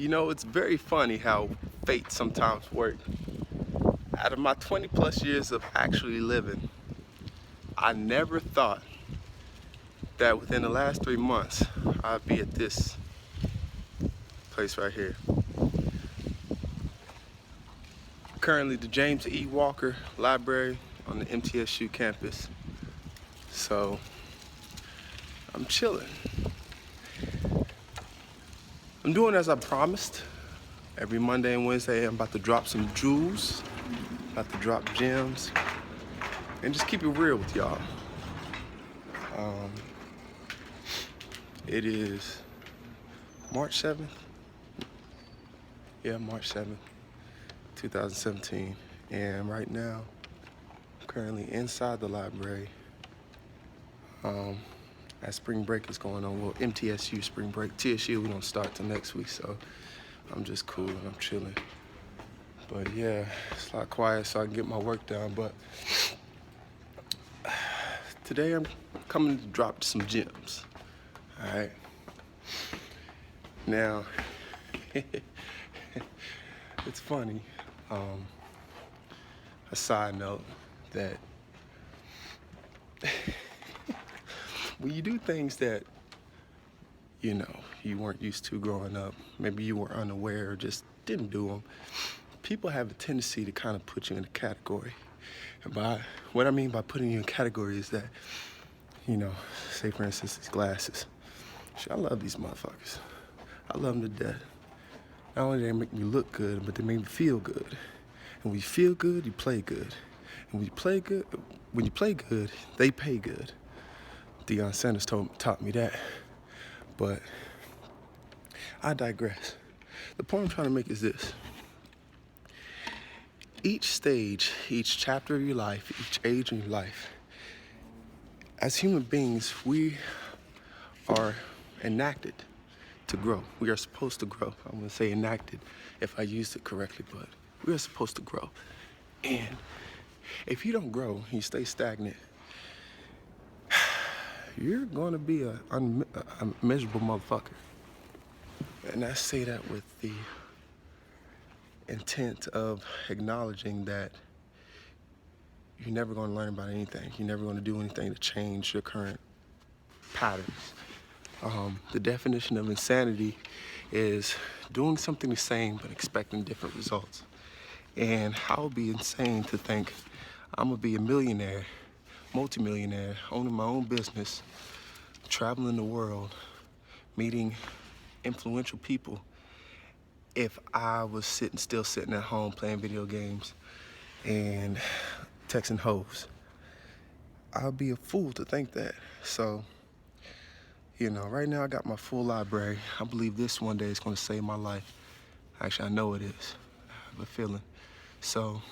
You know, it's very funny how fate sometimes works. Out of my 20 plus years of actually living, I never thought that within the last 3 months, I'd be at this place right here. Currently the James E. Walker Library on the MTSU campus. So I'm chilling. I'm doing as I promised. Every Monday and Wednesday, I'm about to drop some jewels, about to drop gems, and just keep it real with y'all. It is March 7th. Yeah, March 7th, 2017. And right now, I'm currently inside the library. As spring break is going on, well, MTSU spring break. TSU, we don't start till next week, so I'm just cool and I'm chilling. But yeah, it's a lot quiet so I can get my work done. But today I'm coming to drop some gems, all right? Now, it's funny, a side note that when you do things that, you know, you weren't used to growing up, maybe you were unaware or just didn't do them, people have a tendency to kind of put you in a category. And what I mean by putting you in a category is that, you know, say for instance, these glasses. Shit, I love these motherfuckers. I love them to death. Not only do they make me look good, but they make me feel good. And when you feel good, you play good. And when you play good, they pay good. Deion Sanders taught me that. But I digress. The point I'm trying to make is this. Each stage, each chapter of your life, each age in your life, as human beings, we are enacted to grow. We are supposed to grow. I'm gonna say enacted if I used it correctly, but we are supposed to grow. And if you don't grow, you stay stagnant, you're gonna be a miserable motherfucker. And I say that with the intent of acknowledging that you're never gonna learn about anything. You're never gonna do anything to change your current patterns. The definition of insanity is doing something the same but expecting different results. And I would be insane to think I'm gonna be a millionaire, multimillionaire, owning my own business, traveling the world, meeting influential people if I was still sitting at home playing video games and texting hoes. I'd be a fool to think that. So, you know, right now I got my full library. I believe this one day is gonna save my life. Actually, I know it is. I have a feeling. So,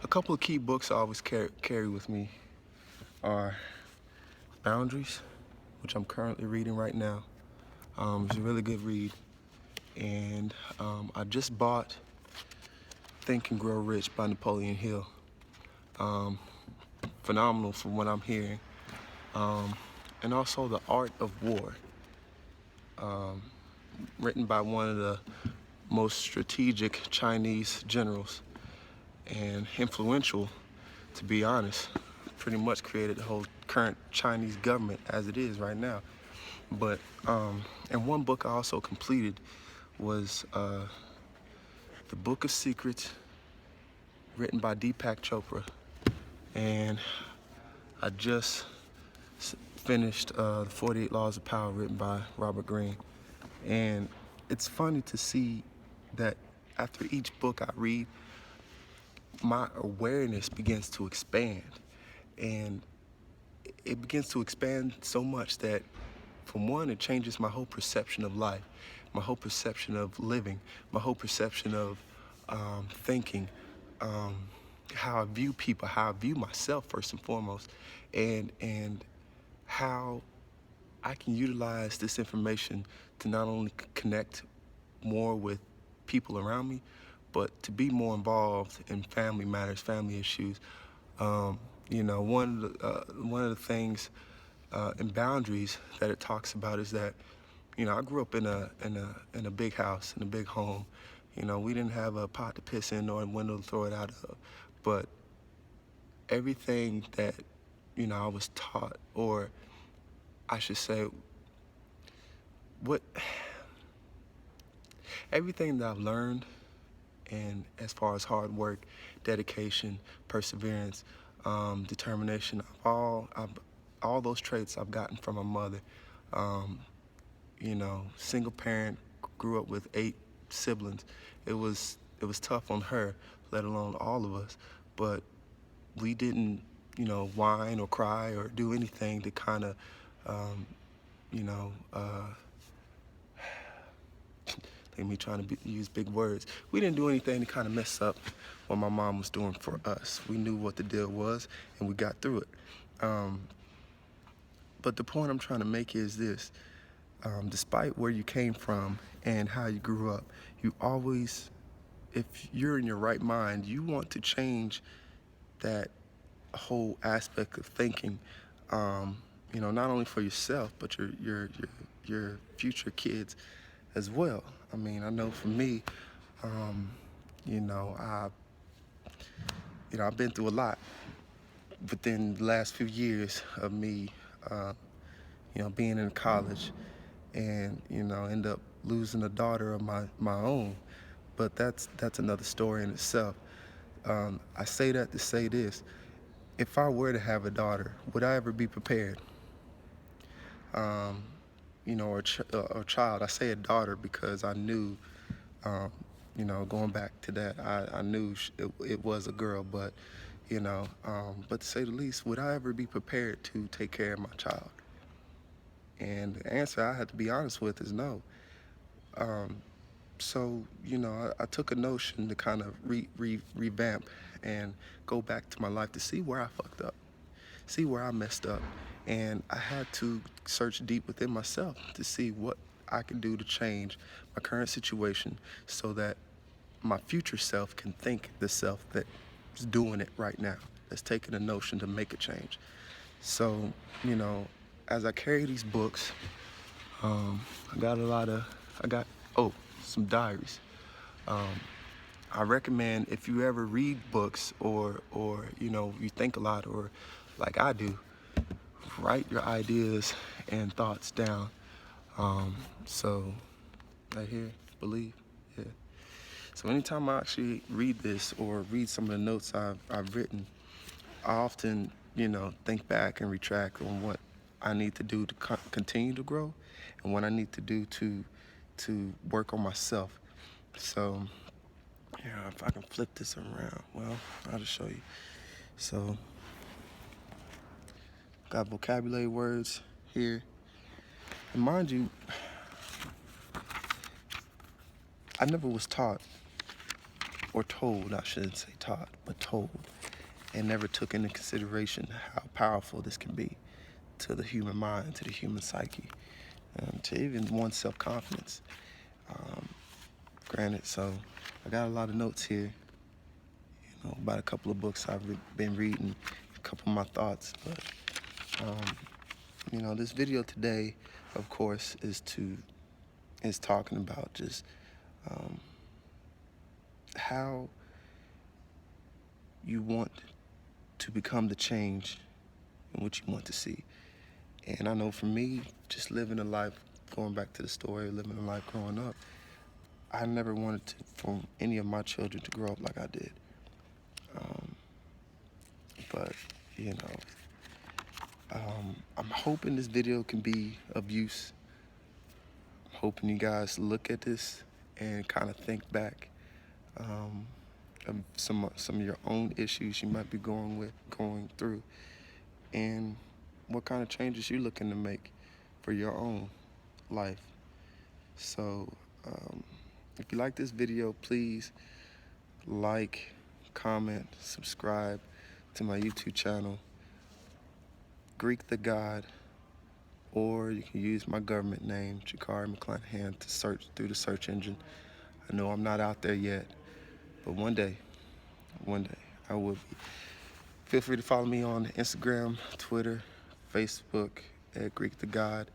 a couple of key books I always carry with me are Boundaries, which I'm currently reading right now. It's a really good read. And I just bought Think and Grow Rich by Napoleon Hill. Phenomenal from what I'm hearing. And also The Art of War, written by one of the most strategic Chinese generals and influential, to be honest. Pretty much created the whole current Chinese government as it is right now. But, and one book I also completed was The Book of Secrets, written by Deepak Chopra. And I just finished The 48 Laws of Power, written by Robert Greene. And it's funny to see that after each book I read, my awareness begins to expand. And it begins to expand so much that, from one, it changes my whole perception of life, my whole perception of living, my whole perception of thinking, how I view people, how I view myself first and foremost, and how I can utilize this information to not only connect more with people around me, but to be more involved in family matters, family issues. You know, one of the things in Boundaries that it talks about is that You know, I grew up in a big house, in a big home. You know, we didn't have a pot to piss in or a window to throw it out of. But everything that, you know, I was taught, or I should say, what everything that I've learned, and as far as hard work, dedication, perseverance, determination, all those traits I've gotten from my mother. Um, you know, single parent, grew up with 8 siblings. It was tough on her, let alone all of us. But we didn't, you know, whine or cry or do anything to kind of, you know, look at me trying to use big words. We didn't do anything to kind of mess up what my mom was doing for us. We knew what the deal was, and we got through it. But the point I'm trying to make is this. Despite where you came from and how you grew up, you always, if you're in your right mind, you want to change that whole aspect of thinking, you know, not only for yourself, but your future kids as well. I mean, I know for me, you know, I've been through a lot within the last few years of me, you know, being in college, and you know, end up losing a daughter of my own. But that's another story in itself. I say that to say this: if I were to have a daughter, would I ever be prepared? You know, or child. I say a daughter because I knew, you know, going back to that, I knew it was a girl, but, you know, but to say the least, would I ever be prepared to take care of my child? And the answer I had to be honest with is no. So, you know, I took a notion to kind of revamp and go back to my life to see where I fucked up, see where I messed up. And I had to search deep within myself to see what I could do to change my current situation so that my future self can think the self that's doing it right now, that's taking a notion to make a change. So, you know, as I carry these books, I got, oh, some diaries. I recommend, if you ever read books, or you know, you think a lot, or like I do, write your ideas and thoughts down. So right here, believe, yeah. So anytime I actually read this or read some of the notes I've written, I often, you know, think back and retract on what I need to do to continue to grow, and what I need to do to work on myself. So, yeah, if I can flip this around, well, I'll just show you. So, got vocabulary words here. And mind you, I never was taught, or told, I shouldn't say taught, but told, and never took into consideration how powerful this can be to the human mind, to the human psyche, to even one's self-confidence. Granted, so I got a lot of notes here, you know, about a couple of books I've been reading, a couple of my thoughts, but you know, this video today, of course, is talking about just how you want to become the change in what you want to see. And I know for me, just living a life, going back to the story, living a life growing up, I never wanted for any of my children to grow up like I did. But, you know, I'm hoping this video can be of use. I'm hoping you guys look at this and kind of think back of some of your own issues you might be going through, and what kind of changes you're looking to make for your own life. So, if you like this video, please like, comment, subscribe to my YouTube channel, Greek the God, or you can use my government name, Jakari McClanahan, to search through the search engine. I know I'm not out there yet, but one day I will be. Feel free to follow me on Instagram, Twitter, Facebook at Greek the God.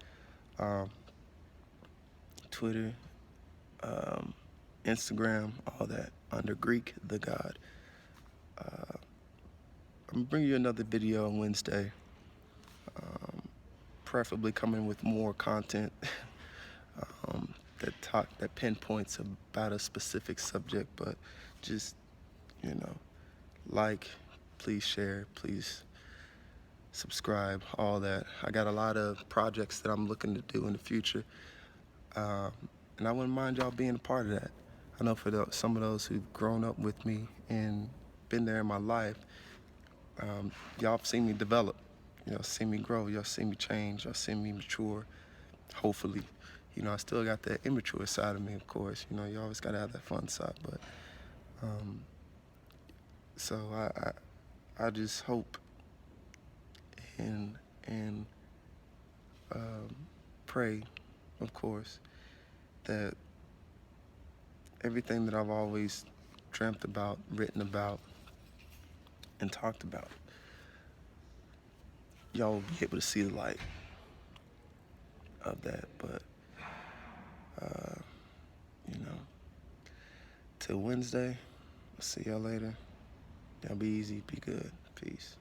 Twitter, Instagram, all that, under Greek the God. I'm gonna bring you another video on Wednesday, preferably coming with more content that pinpoints about a specific subject, but just, you know, like, please share, please subscribe, all that. I got a lot of projects that I'm looking to do in the future, and I wouldn't mind y'all being a part of that. I know for some of those who've grown up with me and been there in my life, y'all have seen me develop, y'all seen me grow, y'all seen me change, y'all seen me mature, hopefully. You know, I still got that immature side of me, of course. You know, you always gotta have that fun side, but so I just hope and pray, of course, that everything that I've always dreamt about, written about, and talked about, y'all will be able to see the light of that. But you know, till Wednesday, I'll see y'all later. Y'all be easy, be good. Peace.